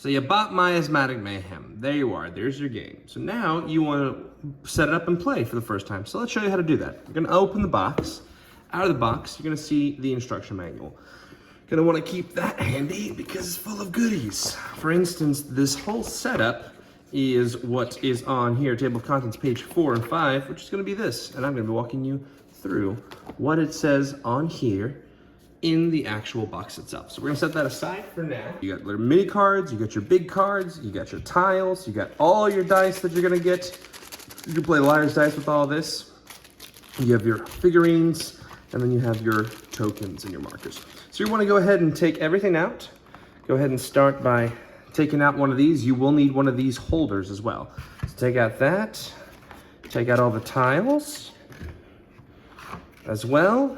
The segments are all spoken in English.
So you bought Miasmatic Mayhem. There you are, there's your game. So now you want to set it up and play for the first time. So let's show you how to do that. You're gonna open the box. Out of the box, you're gonna see the instruction manual. You're gonna wanna keep that handy because it's full of goodies. For instance, this whole setup is what is on here, table of contents, page 4 and 5, which is gonna be this. And I'm gonna be walking you through what it says on here in the actual box itself. So we're gonna set that aside for now. You got little mini cards, you got your big cards, you got your tiles, you got all your dice that you're gonna get. You can play liar's dice with all this. You have your figurines, and then you have your tokens and your markers. So you wanna go ahead and take everything out. Go ahead and start by taking out one of these. You will need one of these holders as well. So take out that, take out all the tiles as well.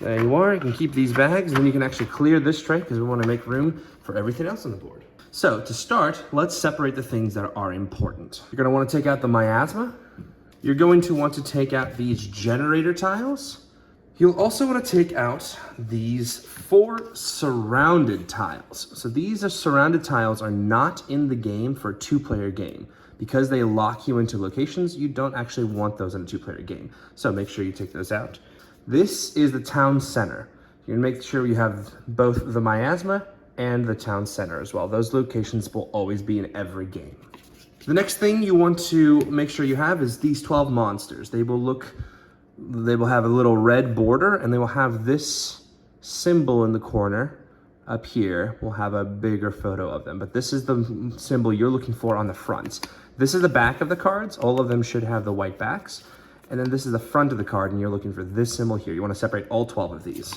There you are, you can keep these bags, and then you can actually clear this tray because we want to make room for everything else on the board. So to start, let's separate the things that are important. You're gonna want to take out the miasma. You're going to want to take out these generator tiles. You'll also want to take out these 4 surrounded tiles. So these surrounded tiles are not in the game for a 2-player game. Because they lock you into locations, you don't actually want those in a 2-player game. So make sure you take those out. This is the town center. You're gonna make sure you have both the miasma and the town center as well. Those locations will always be in every game. The next thing you want to make sure you have is these 12 monsters. They will have a little red border, and they will have this symbol in the corner up here. We'll have a bigger photo of them, but this is the symbol you're looking for on the front. This is the back of the cards. All of them should have the white backs. And then this is the front of the card, and you're looking for this symbol here. You want to separate all 12 of these.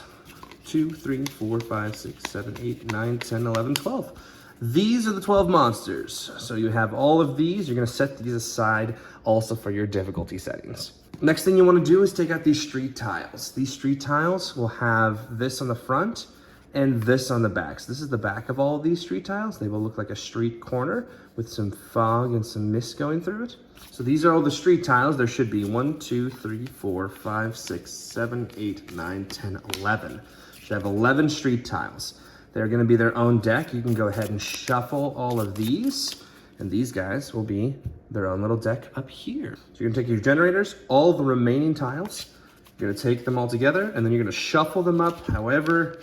2, 3, 4, 5, 6, 7, 8, 9, 10, 11, 12. These are the 12 monsters. So you have all of these. You're going to set these aside also for your difficulty settings. Next thing you want to do is take out these street tiles. These street tiles will have this on the front and this on the back. So this is the back of all of these street tiles. They will look like a street corner with some fog and some mist going through it. So these are all the street tiles. There should be 1, 2, 3, 4, 5, 6, 7, 8, 9, 10, 11. Should have 11 street tiles. They're gonna be their own deck. You can go ahead and shuffle all of these, and these guys will be their own little deck up here. So you're gonna take your generators, all the remaining tiles, you're gonna take them all together, and then you're gonna shuffle them up however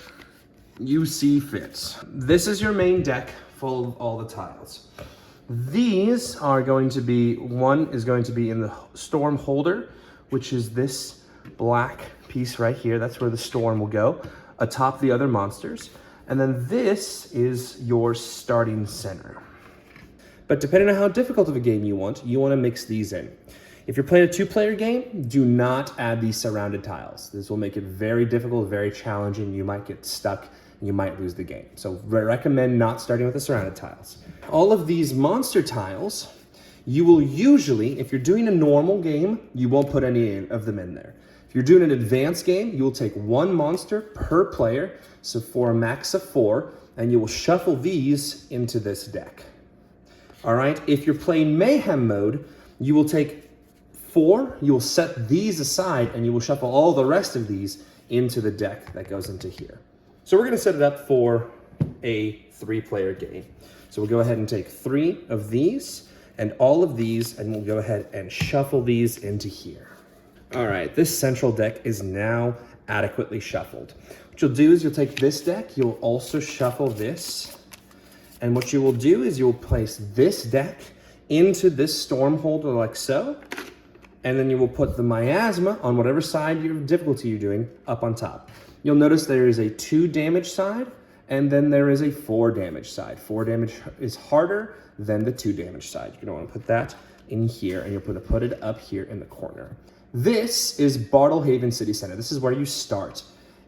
you see fit. This is your main deck full of all the tiles. These are going to be, one is going to be in the storm holder, which is this black piece right here. That's where the storm will go, atop the other monsters. And then this is your starting center. But depending on how difficult of a game you want to mix these in. If you're playing a 2-player game, do not add these surrounded tiles. This will make it very difficult, very challenging. You might get stuck, and you might lose the game. So recommend not starting with the surrounded tiles. All of these monster tiles, you will usually, if you're doing a normal game, you won't put any of them in there. If you're doing an advanced game, you will take 1 monster per player, so for a max of 4, and you will shuffle these into this deck. All right, if you're playing Mayhem mode, you will take 4, you will set these aside, and you will shuffle all the rest of these into the deck that goes into here. So we're gonna set it up for a 3-player game. So we'll go ahead and take 3 of these and all of these, and we'll go ahead and shuffle these into here. All right, this central deck is now adequately shuffled. What you'll do is you'll take this deck, you'll also shuffle this, and what you will do is you'll place this deck into this storm holder like so, and then you will put the miasma on whatever side of difficulty you're doing up on top. You'll notice there is a 2 damage side, and then there is a 4 damage side. 4 damage is harder than the 2 damage side. You're gonna wanna put that in here, and you're gonna put it up here in the corner. This is Bartlehaven City Center. This is where you start.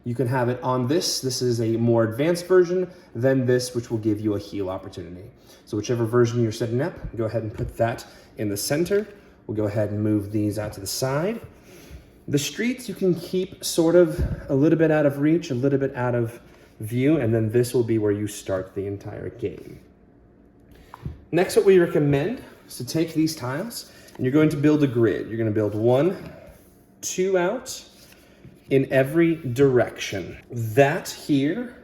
You can have it on this. This is a more advanced version than this, which will give you a heal opportunity. So whichever version you're setting up, go ahead and put that in the center. We'll go ahead and move these out to the side. The streets you can keep sort of a little bit out of reach, a little bit out of view, and then this will be where you start the entire game. Next, what we recommend is to take these tiles, and you're going to build a grid. You're gonna build 1, 2 out in every direction. That here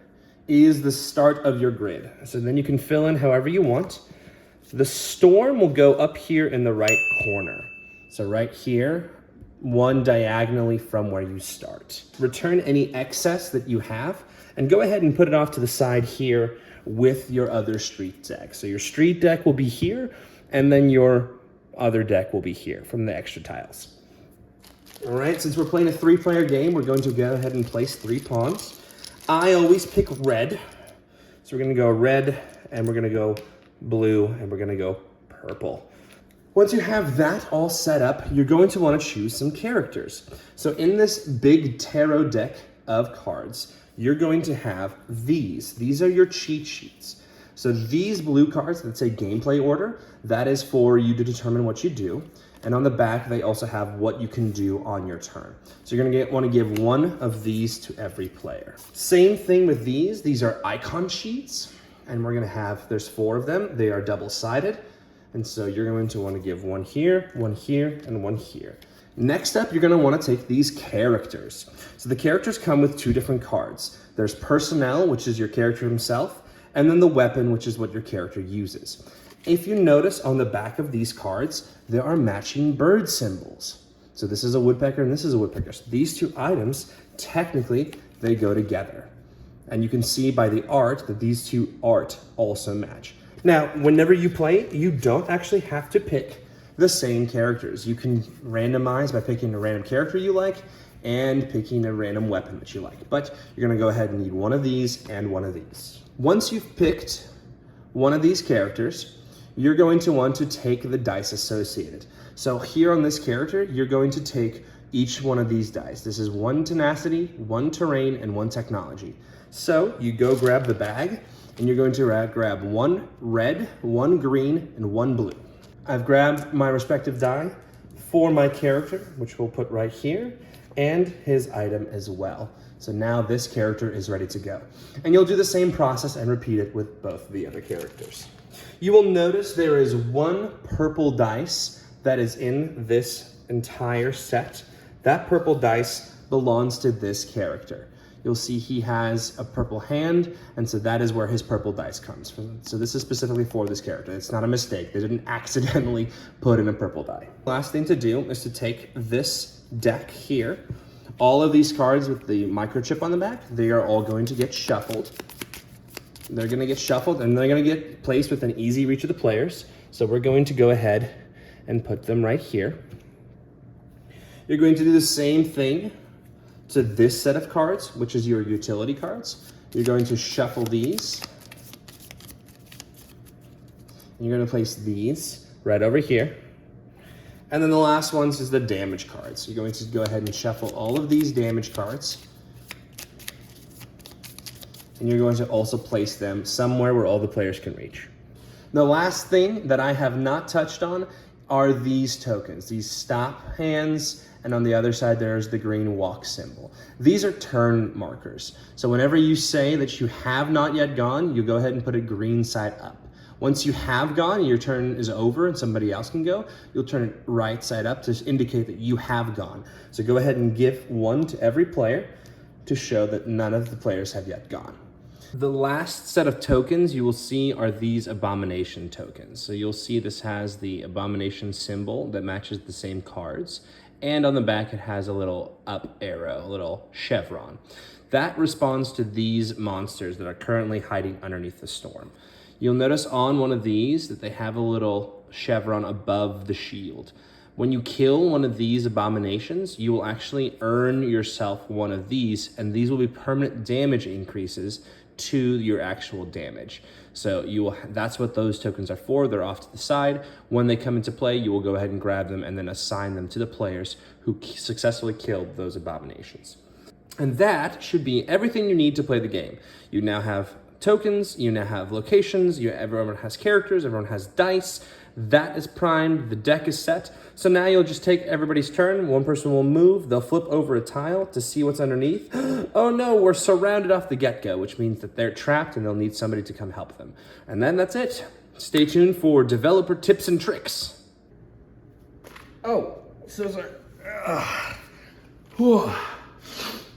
is the start of your grid. So then you can fill in however you want. The storm will go up here in the right corner. So right here, one diagonally from where you start. Return any excess that you have and go ahead and put it off to the side here with your other street deck. So your street deck will be here and then your other deck will be here from the extra tiles. All right, since we're playing a 3-player game, we're going to go ahead and place 3 pawns. I always pick red. So we're gonna go red and we're gonna go blue and we're gonna go purple. Once you have that all set up, you're going to want to choose some characters. So in this big tarot deck of cards, you're going to have these. These are your cheat sheets. So these blue cards that say gameplay order, that is for you to determine what you do. And on the back, they also have what you can do on your turn. So you're gonna want to give one of these to every player. Same thing with these. These are icon sheets. And we're gonna have, there's 4 of them. They are double-sided. And so you're going to want to give one here, and one here. Next up, you're going to want to take these characters. So the characters come with 2 different cards. There's personnel, which is your character himself, and then the weapon, which is what your character uses. If you notice on the back of these cards, there are matching bird symbols. So this is a woodpecker and this is a woodpecker. So these 2 items, technically, they go together. And you can see by the art that these 2 art also match. Now, whenever you play, you don't actually have to pick the same characters. You can randomize by picking a random character you like and picking a random weapon that you like. But you're gonna go ahead and need one of these and one of these. Once you've picked one of these characters, you're going to want to take the dice associated. So here on this character, you're going to take each one of these dice. This is 1 tenacity, 1 terrain, and 1 technology. So you go grab the bag, and you're going to grab 1 red, 1 green, and 1 blue. I've grabbed my respective die for my character, which we'll put right here, and his item as well. So now this character is ready to go. And you'll do the same process and repeat it with both the other characters. You will notice there is 1 purple dice that is in this entire set. That purple dice belongs to this character. You'll see he has a purple hand, and so that is where his purple dice comes from. So this is specifically for this character. It's not a mistake. They didn't accidentally put in a purple die. Last thing to do is to take this deck here. All of these cards with the microchip on the back, they are all going to get shuffled. They're gonna get shuffled and they're gonna get placed within easy reach of the players. So we're going to go ahead and put them right here. You're going to do the same thing to this set of cards, which is your utility cards. You're going to shuffle these. You're going to place these right over here. And then the last ones is the damage cards. You're going to go ahead and shuffle all of these damage cards. And you're going to also place them somewhere where all the players can reach. The last thing that I have not touched on are these tokens, these stop hands, and on the other side there's the green walk symbol. These are turn markers. So whenever you say that you have not yet gone, you go ahead and put a green side up. Once you have gone and your turn is over and somebody else can go, you'll turn it right side up to indicate that you have gone. So go ahead and give 1 to every player to show that none of the players have yet gone. The last set of tokens you will see are these abomination tokens. So you'll see this has the abomination symbol that matches the same cards. And on the back, it has a little up arrow, a little chevron. That responds to these monsters that are currently hiding underneath the storm. You'll notice on one of these that they have a little chevron above the shield. When you kill one of these abominations, you will actually earn yourself one of these, and these will be permanent damage increases to your actual damage. So that's what those tokens are for. They're off to the side. When they come into play, you will go ahead and grab them and then assign them to the players who successfully killed those abominations. And that should be everything you need to play the game. You now have tokens, you now have locations, everyone has characters, everyone has dice. That is primed, the deck is set. So now you'll just take everybody's turn. One person will move, they'll flip over a tile to see what's underneath. Oh no, we're surrounded off the get-go, which means that they're trapped and they'll need somebody to come help them. And then that's it. Stay tuned for developer tips and tricks. Oh, so sorry.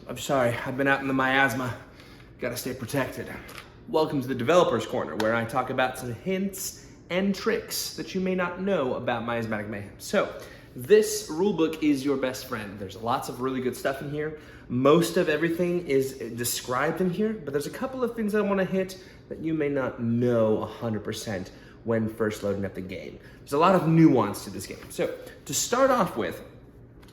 I'm sorry, I've been out in the miasma. gotta stay protected. Welcome to the Developer's Corner, where I talk about some hints and tricks that you may not know about Miasmatic Mayhem. So, this rulebook is your best friend. There's lots of really good stuff in here. Most of everything is described in here, but there's a couple of things I want to hit that you may not know 100% when first loading up the game. There's a lot of nuance to this game. So, to start off with,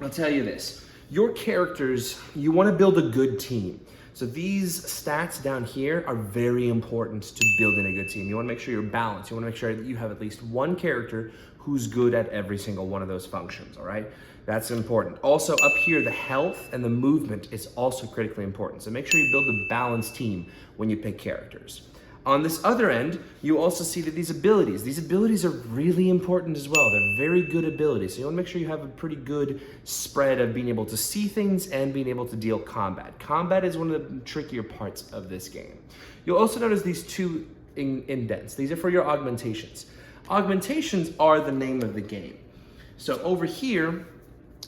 I'll tell you this. Your characters, you want to build a good team. So these stats down here are very important to building a good team. You want to make sure you're balanced. You want to make sure that you have at least one character who's good at every single one of those functions, all right? That's important. Also up here, the health and the movement is also critically important. So make sure you build a balanced team when you pick characters. On this other end, you also see that these abilities are really important as well. They're very good abilities. So you want to make sure you have a pretty good spread of being able to see things and being able to deal combat. Combat is one of the trickier parts of this game. You'll also notice these two indents. These are for your augmentations. Augmentations are the name of the game. So over here,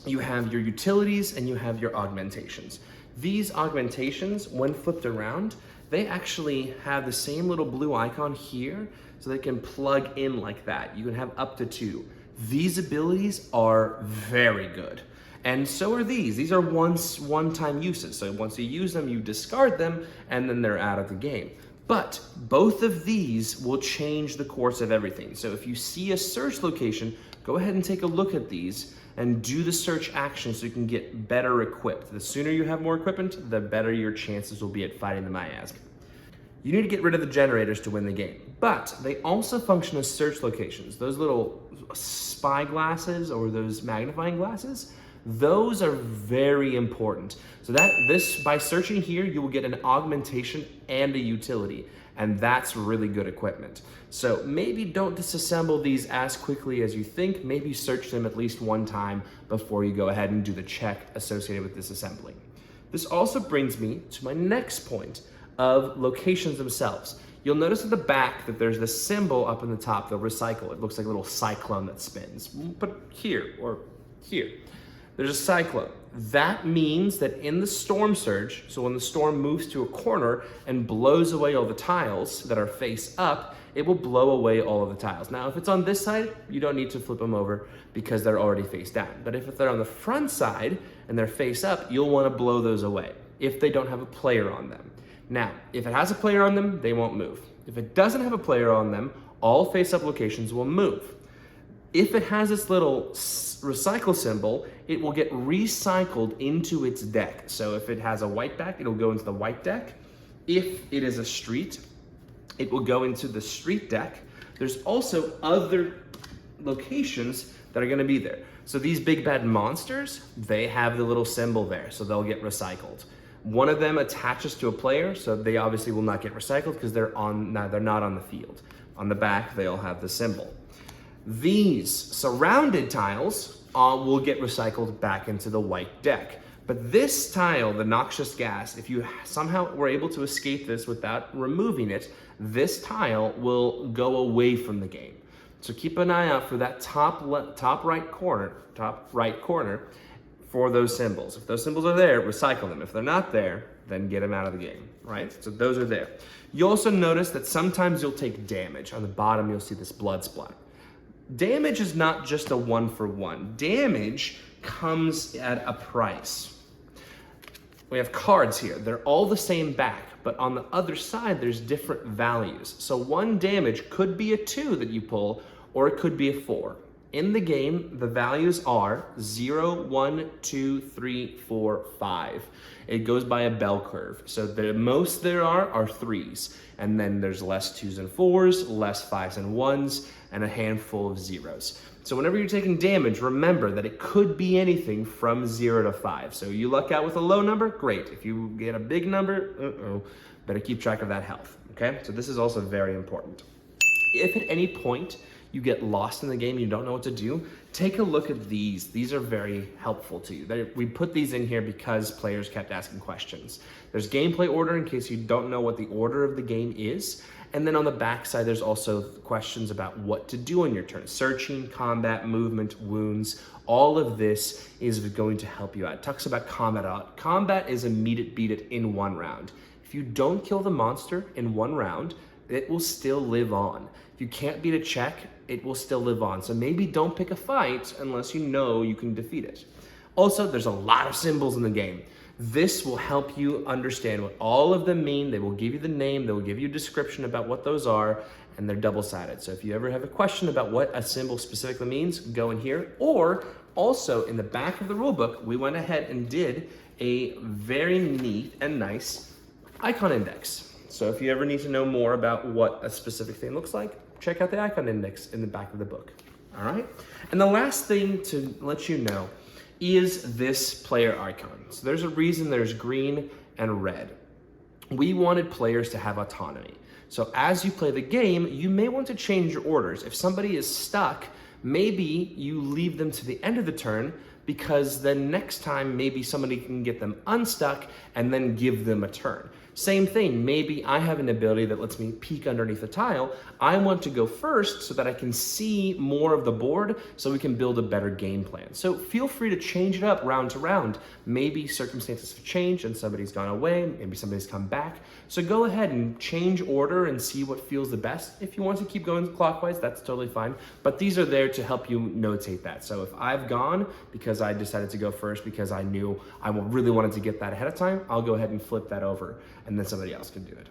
you have your utilities and you have your augmentations. These augmentations, when flipped around, they actually have the same little blue icon here, so they can plug in like that. You can have up to 2. These abilities are very good. And so are these. These are one-time uses. So once you use them, you discard them, and then they're out of the game. But both of these will change the course of everything. So if you see a search location, go ahead and take a look at these and do the search action so you can get better equipped. The sooner you have more equipment, the better your chances will be at fighting the miasm. You need to get rid of the generators to win the game, but they also function as search locations. Those little spy glasses or those magnifying glasses, those are very important. So by searching here, you will get an augmentation and a utility, and that's really good equipment. So maybe don't disassemble these as quickly as you think. Maybe search them at least one time before you go ahead and do the check associated with disassembling. This also brings me to my next point of locations themselves. You'll notice at the back that there's this symbol up in the top, the recycle. It looks like a little cyclone that spins. But here, or here, there's a cyclone. That means that in the storm surge, so when the storm moves to a corner and blows away all the tiles that are face up, it will blow away all of the tiles. Now, if it's on this side, you don't need to flip them over because they're already face down. But if they're on the front side and they're face up, you'll want to blow those away if they don't have a player on them. Now, if it has a player on them, they won't move. If it doesn't have a player on them, all face up locations will move. If it has this little recycle symbol, it will get recycled into its deck. So if it has a white deck, it'll go into the white deck. If it is a street, it will go into the street deck. There's also other locations that are gonna be there. So these big bad monsters, they have the little symbol there, so they'll get recycled. One of them attaches to a player, so they obviously will not get recycled because they're not on the field. On the back, they'll have the symbol. These surrounded tiles will get recycled back into the white deck. But this tile, the noxious gas, if you somehow were able to escape this without removing it, this tile will go away from the game. So keep an eye out for that top right corner for those symbols. If those symbols are there, recycle them. If they're not there, then get them out of the game, right? So those are there. You also notice that sometimes you'll take damage. On the bottom, you'll see this blood splat. Damage is not just a 1-for-1. Damage comes at a price. We have cards here. They're all the same back, but on the other side, there's different values. So 1 damage could be a 2 that you pull, or it could be a 4. In the game, the values are 0, 1, 2, 3, 4, 5. It goes by a bell curve. So the most there are 3s. And then there's less 2s and 4s, less 5s and 1s, and a handful of 0s. So whenever you're taking damage, remember that it could be anything from 0 to 5. So you luck out with a low number, great. If you get a big number, better keep track of that health, okay? So this is also very important. If at any point you get lost in the game, you don't know what to do, take a look at these. These are very helpful to you. We put these in here because players kept asking questions. There's gameplay order in case you don't know what the order of the game is. And then on the back side, there's also questions about what to do on your turn. Searching, combat, movement, wounds, all of this is going to help you out. It talks about combat. Combat is a meet it, beat it in 1 round. If you don't kill the monster in 1 round, it will still live on. If you can't beat a check, it will still live on. So maybe don't pick a fight unless you know you can defeat it. Also, there's a lot of symbols in the game. This will help you understand what all of them mean. They will give you the name, they will give you a description about what those are, and they're double-sided. So if you ever have a question about what a symbol specifically means, go in here. Or also in the back of the rule book, we went ahead and did a very neat and nice icon index. So if you ever need to know more about what a specific thing looks like, check out the icon index in the back of the book. All right? And the last thing to let you know is this player icon. So there's a reason there's green and red. We wanted players to have autonomy. So as you play the game, you may want to change your orders. If somebody is stuck, maybe you leave them to the end of the turn, because then next time maybe somebody can get them unstuck and then give them a turn. Same thing, maybe I have an ability that lets me peek underneath a tile. I want to go first so that I can see more of the board so we can build a better game plan. So feel free to change it up round to round. Maybe circumstances have changed and somebody's gone away, maybe somebody's come back. So go ahead and change order and see what feels the best. If you want to keep going clockwise, that's totally fine. But these are there to help you notate that. So if I've gone because I decided to go first because I knew I really wanted to get that ahead of time, I'll go ahead and flip that over and then somebody else can do it.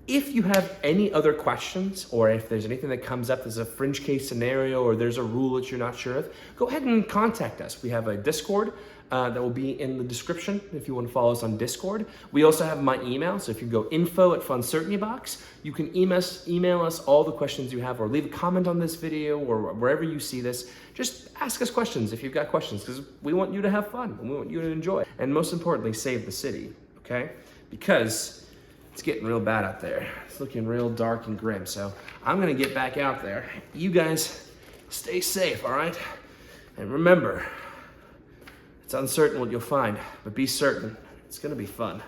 If you have any other questions, or if there's anything that comes up, there's a fringe case scenario, or there's a rule that you're not sure of, go ahead and contact us. We have a Discord that will be in the description if you want to follow us on Discord. We also have my email, so if you go info@Funcertainty box, you can email us all the questions you have, or leave a comment on this video, or wherever you see this. Just ask us questions if you've got questions, because we want you to have fun, and we want you to enjoy, and most importantly, save the city, okay? Because it's getting real bad out there. It's looking real dark and grim, so I'm gonna get back out there. You guys stay safe, all right? And remember, it's uncertain what you'll find, but be certain it's gonna be fun.